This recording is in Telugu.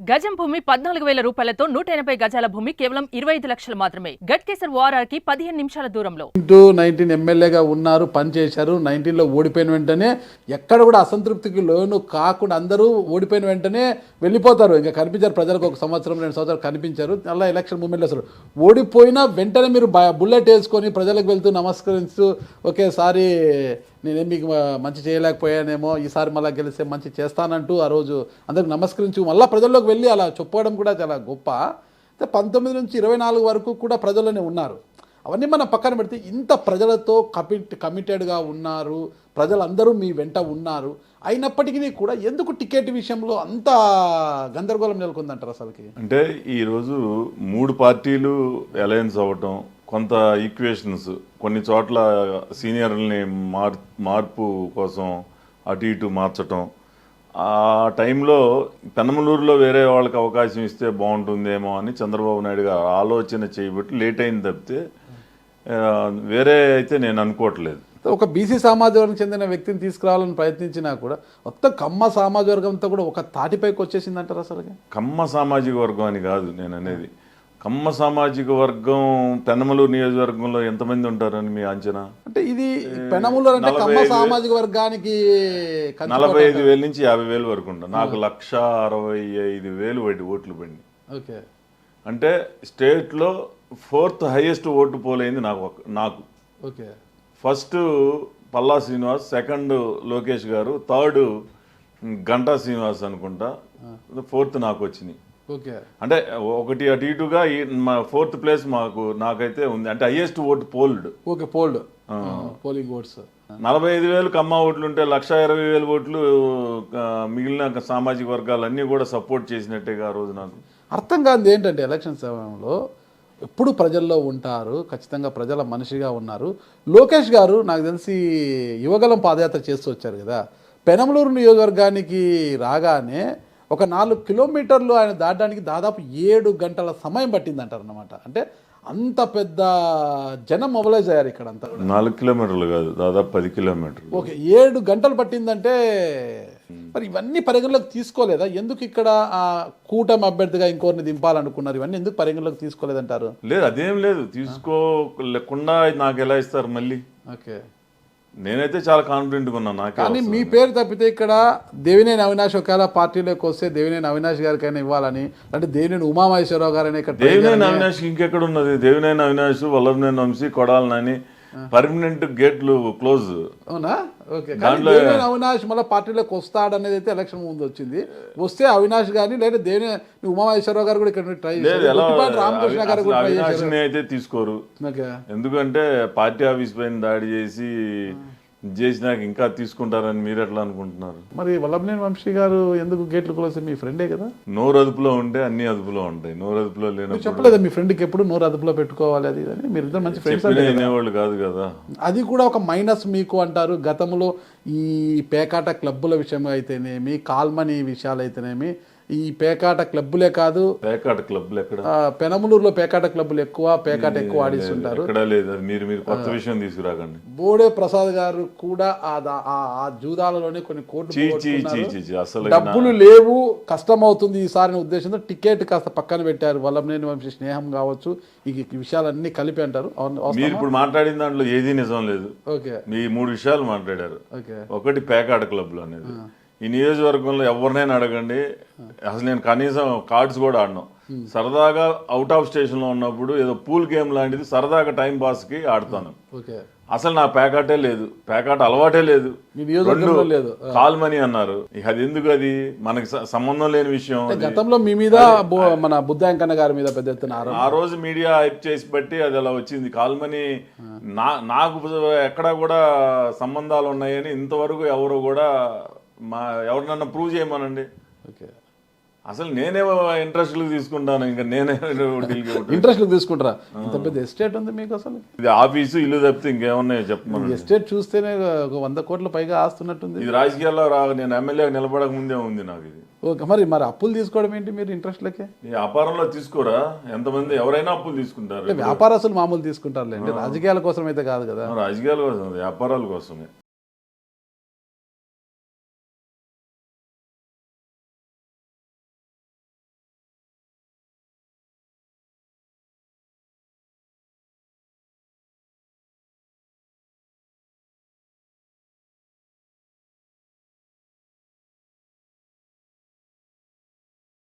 గజం భూమి 14,000 రూపాయలతో 180 గజాల భూమి కేవలం 25 లక్షలు మాత్రమే. గట్కేసర్ ఓఆర్ఆర్కి 15 నిమిషాల దూరంలో. 19 ఎమ్మెల్యేగా ఉన్నారు, పనిచేశారు. 19లో ఓడిపోయిన వెంటనే ఎక్కడ కూడా అసంతృప్తికి లోను కాకుండా అందరూ ఓడిపోయిన వెంటనే వెళ్ళిపోతారు. ఇంకా కనిపించారు ప్రజలకు, 1 సంవత్సరం 2 సంవత్సరాలు కనిపించారు. అలా ఎలక్షన్ మూమెంట్లో అసలు ఓడిపోయినా వెంటనే మీరు బుల్లెట్ వేసుకొని ప్రజలకు వెళ్తూ నమస్కరిస్తూ ఒకేసారి నేనేం మీకు మంచి చేయలేకపోయానేమో, ఈసారి మళ్ళీ గెలిస్తే మంచి చేస్తానంటూ ఆ రోజు అందరికి నమస్కరించి మళ్ళీ ప్రజల్లోకి వెళ్ళి అలా చెప్పడం కూడా చాలా గొప్ప. 19 నుంచి 24 వరకు కూడా ప్రజల్లోనే ఉన్నారు. అవన్నీ మనం పక్కన పెడితే ఇంత ప్రజలతో కమిటెడ్గా ఉన్నారు, ప్రజలందరూ మీ వెంట ఉన్నారు. అయినప్పటికీ కూడా ఎందుకు టికెట్ విషయంలో అంత గందరగోళం నెలకొందంటారు అసలుకి? అంటే ఈరోజు 3 పార్టీలు అలయన్స్ అవ్వటం, కొంత ఈక్వేషన్స్, కొన్ని చోట్ల సీనియర్ని మార్పు కోసం అటు ఇటు మార్చటం, ఆ టైంలో పెనమలూరులో వేరే వాళ్ళకి అవకాశం ఇస్తే బాగుంటుందేమో అని చంద్రబాబు నాయుడు గారు ఆలోచన చేయబట్టి లేట్ అయింది తప్పితే వేరే అయితే నేను అనుకోవట్లేదు. ఒక బీసీ సామాజిక వర్గం చెందిన వ్యక్తిని తీసుకురావాలని ప్రయత్నించినా కూడా మొత్తం కమ్మ సామాజిక వర్గంతో కూడా ఒక తాటిపైకి వచ్చేసింది అంటారు అసలు? కమ్మ సామాజిక వర్గం అని కాదు నేను అనేది. కమ్మ సామాజిక వర్గం పెనమలూరు నియోజకవర్గంలో ఎంతమంది ఉంటారని మీ అంచనా? అంటే ఇది పెనమలూరు అంటే కమ్మ సామాజిక వర్గానికి 45,000 నుంచి 50,000 వరకు ఉంటారు. నాకు 1,65,000 ఓట్లు పడి. ఓకే, అంటే స్టేట్లో 4th హైయెస్ట్ ఓటు పోలైంది నాకు. Okay, first Palla Srinivas, 2nd Lokesh గారు, 3rd గంటా శ్రీనివాస్ అనుకుంటా, 4th నాకు వచ్చినాయి. ఓకే, అంటే ఒకటి అటు ఇటుగా 4th ప్లేస్ నాకైతే ఉంది. అంటే highest vote polled. Okay, polling votes 45,000 Kamma ఓట్లు ఉంటే 1,20,000 ఓట్లు మిగిలిన సామాజిక వర్గాలన్నీ కూడా సపోర్ట్ చేసినట్టేగా ఆ రోజు. నాకు అర్థం కాదు ఏంటంటే ఎలక్షన్ సమయంలో ఎప్పుడు ప్రజల్లో ఉంటారు, ఖచ్చితంగా ప్రజల మనిషిగా ఉన్నారు. లోకేష్ గారు నాకు తెలిసి యువగలం పాదయాత్ర చేస్తూ వచ్చారు కదా, పెనమలూరు నియోజకవర్గానికి రాగానే ఒక 4 కిలోమీటర్లు ఆయన దాటడానికి దాదాపు 7 గంటల సమయం పట్టిందంటారు అన్నమాట. అంటే అంత పెద్ద జనం మొబిలైజ్ అయ్యారు ఇక్కడ అంతా. 4 కిలోమీటర్లు కాదు, దాదాపు 10 కిలోమీటర్లు. ఓకే, 7 గంటలు పట్టిందంటే మరి ఇవన్నీ పరిగణలోకి తీసుకోలేదా? ఎందుకు ఇక్కడ కూటమి అభ్యర్థిగా ఇంకోరిని దింపాలనుకున్నారు? ఇవన్నీ ఎందుకు పరిగణలోకి తీసుకోలేదంటారు? లేదు, అదేం లేదు, తీసుకోలేకుండా నాకు ఎలా ఇస్తారు మళ్ళీ? ఓకే, నేనైతే చాలా కాన్ఫిడెంట్గా ఉన్నాను. కానీ మీ పేరు తప్పితే ఇక్కడ దేవినేని అవినాష్ ఒకవేళ పార్టీలోకి వస్తే దేవినేని అవినాష్ గారికైనా ఇవ్వాలని, అంటే దేవినేని ఉమామహేశ్వరరావు గారైనా ఇక్కడ. దేవినేని అవినాష్ ఇంకెక్కడ ఉన్నది? దేవినేని అవినాష్, వల్లభనేని వంశీ, కొడాలి నాని పర్మనెంట్ గేట్లు క్లోజ్. అవునా? ఓకే, దేవినేని అవినాష్ మళ్ళీ పార్టీలోకి వస్తాడనేది అయితే ఎలక్షన్ ముందు వచ్చింది. వస్తే అవినాష్ గానీ లేదా దేవినేని ఉమామహేశ్వరరావు గారు కూడా ఇక్కడ ట్రై చేశారు, రామకృష్ణ గారు కూడా ట్రై చేశారు. అయితే తీసుకోరు. ఎందుకంటే పార్టీ ఆఫీస్ పైన దాడి చేసినాక ఇంకా తీసుకుంటారని మీరు ఎట్లా అనుకుంటున్నారు? మరి వల్లభనేని వంశీ గారు ఎందుకు గేట్లు క్లోజ్? మీ ఫ్రెండే కదా. నోరు అదుపులో ఉంటే అన్ని అదుపులో ఉంటాయి. నోరు అదుపులో లేనప్పుడు చెప్పలేదా మీ ఫ్రెండ్కి ఎప్పుడు నోరు అదుపులో పెట్టుకోవాలి అది అని? మీరు ఇద్దరు మంచి ఫ్రెండ్స్ అనేవాళ్ళు కాదు కదా. అది కూడా ఒక మైనస్ మీకు అంటారు. గతంలో ఈ పేకాట క్లబ్బుల విషయం అయితేనేమి, కాల్మనీ విషయాలు అయితేనేమి, ఈ పేకాట క్లబ్బులే కాదు, పేకాట క్లబ్బులు ఎక్కడ? పెనమలూరులో పేకాట క్లబ్బులు పేకాట ఎక్కువ ఆడిస్తుంటారు. ఎక్కడ లేదు. మీరు కొత్త విషయం తీసుకురాకండి. బోడే ప్రసాద్ గారు కూడా ఆ జూదాలలోనే కొన్ని కోట్లు, అసలు డబ్బులు లేవు, కష్టం అవుతుంది ఈసారి ఉద్దేశంతో టికెట్ కాస్త పక్కన పెట్టారు. వల్లభనేని వంశీ స్నేహం కావచ్చు, ఈ విషయాలన్నీ కలిపి అంటారు. మీరు ఇప్పుడు మాట్లాడిన దాంట్లో ఏది నిజం లేదు. ఓకే, మీ 3 విషయాలు మాట్లాడారు. ఓకే, ఒకటి పేకాట క్లబ్లు అనేది. ఈ నియోజకవర్గంలో ఎవరినైనా అడగండి, అసలు నేను కనీసం కార్డ్స్ కూడా ఆడను. సరదాగా అవుట్ ఆఫ్ స్టేషన్లో ఉన్నప్పుడు ఏదో పూల్ గేమ్ లాంటిది సరదాగా టైం పాస్కి ఆడతాను. అసలు నా పేకాటే లేదు, పేకాట అలవాటే లేదు. 2 కాల్మనీ అన్నారు. అది ఎందుకు? అది మనకి సంబంధం లేని విషయం. గతంలో మీ మీద మన బుద్ధాంకన్న గారి మీద పెద్ద ఎత్తున ఆ రోజు మీడియా హైప్ చేసి బట్టి అది అలా వచ్చింది. కాల్మనీ నాకు ఎక్కడా కూడా సంబంధాలు ఉన్నాయని ఇంతవరకు ఎవరు కూడా ఎవరినన్నా ప్రూవ్ చేయమనండి. ఓకే, అసలు నేనే ఇంట్రెస్ట్లు తీసుకుంటాను. ఇంకా నేనే ఇంట్రెస్ట్లు తీసుకుంటారా? ఇంత పెద్ద ఎస్టేట్ ఉంది మీకు. అసలు ఇది ఆఫీసు, ఇల్లు తప్పితే ఇంకేమన్నాయో చెప్పమని. ఎస్టేట్ చూస్తేనే 100 కోట్ల పైగా ఆస్తున్నట్టుంది. ఇది రాజకీయాల్లో నేను ఎమ్మెల్యేగా నిలబడక ముందే ఉంది నాకు ఇది. ఓకే, మరి అప్పులు తీసుకోవడం ఏంటి మీరు ఇంట్రెస్ట్లకే? ఈ వ్యాపారంలో తీసుకోరా? ఎంతమంది ఎవరైనా అప్పులు తీసుకుంటారు. వ్యాపారస్తులు మామూలు తీసుకుంటారులేండి, రాజకీయాల కోసం అయితే కాదు కదా. రాజకీయాల కోసం, వ్యాపారాల కోసమే.